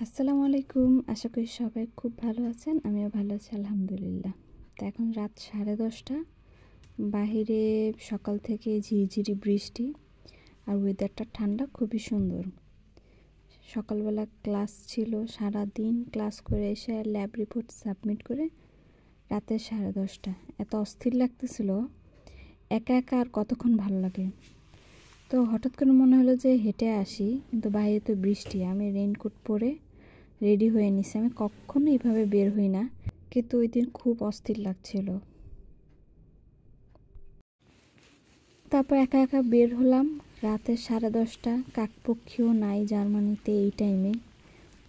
আসসালামু আলাইকুম। আশা করি সবাই খুব ভালো আছেন। আমিও ভালো আছি আলহামদুলিল্লাহ। তো এখন রাত 10:30। বাহিরে সকাল থেকে ঝিরিঝিরি বৃষ্টি আর ওয়েদারটা ঠান্ডা, খুবই সুন্দর। সকালবেলা ক্লাস ছিল, সারাদিন ক্লাস করে এসে ল্যাব রিপোর্ট সাবমিট করে রাতে 10:30। এত অস্থির লাগতেছিল, একা একা আর কতক্ষণ ভালো লাগে। তো হঠাৎ করে মনে হলো যে হেঁটে আসি, কিন্তু বাইরে তো বৃষ্টি। আমি রেইনকোট পরে রেডি হয়ে নিছি। আমি কখনো এইভাবে বের হই না, কিন্তু ওই দিন খুব অস্থির লাগছিল। তারপর একা একা বের হলাম। রাতে 10:30, কাকপক্ষীও নাই জার্মানিতে এই টাইমে।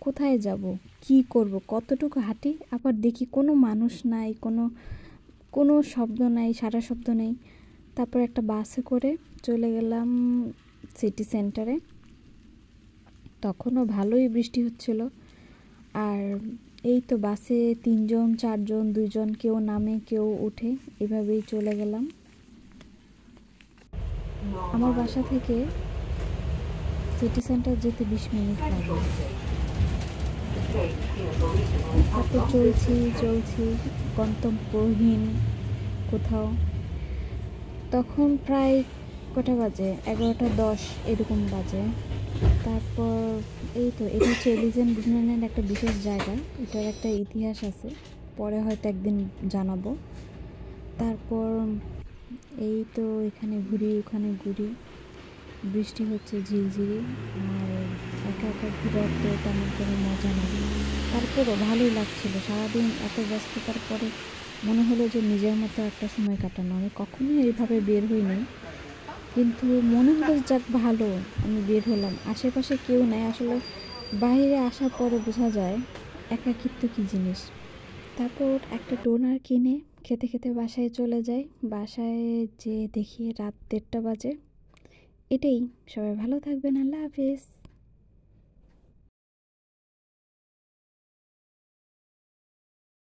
কোথায় যাব, কি করব, কতটুকু হাঁটি, আবার দেখি কোনো মানুষ নাই, কোনো কোনো শব্দ নাই, সারা শব্দ নেই। তারপর একটা বাসে করে চলে গেলাম সিটি সেন্টারে। তখনও ভালোই বৃষ্টি হচ্ছিল। আর এই তো বাসে 3জন 4জন 2জন, কেউ নামে কেউ উঠে, এভাবেই চলে গেলাম। আমার বাসা থেকে সিটি সেন্টার যেতে 20 মিনিট লাগে। তারপর চলছি গন্তব্যহীন কোথাও। তখন প্রায় কটা বাজে, 11:10 এরকম বাজে। তারপর এই তো, এটা হচ্ছে এলিজেন্ট বুশম্যানের একটা বিশেষ জায়গা। এটার একটা ইতিহাস আছে, পরে হয়তো একদিন জানাবো। তারপর এই তো এখানে ঘুরি ওখানে ঘুরি, বৃষ্টি হচ্ছে ঝিরিঝিরি। আর একা একা ঘোরার তো তেমন কোনো মজা নেই, তারপরও ভালোই লাগছিল। সারাদিন এত ব্যস্ততার পরে মনে হলো যে নিজের মতো একটা সময় কাটানো। আমি কখনোই এইভাবে বের হইনি, কিন্তু মনে হলো যাক ভালো আমি বের হলাম। আশেপাশে কেউ নাই আসলে, বাইরে আসার পরে বোঝা যায় একাকিত্ব কী জিনিস। তারপর একটা ডোনার কিনে খেতে খেতে বাসায় চলে যাই। বাসায় যে দেখি রাত 1:30 বাজে। এটাই। সবাই ভালো থাকবেন। আল্লাহ হাফেজ।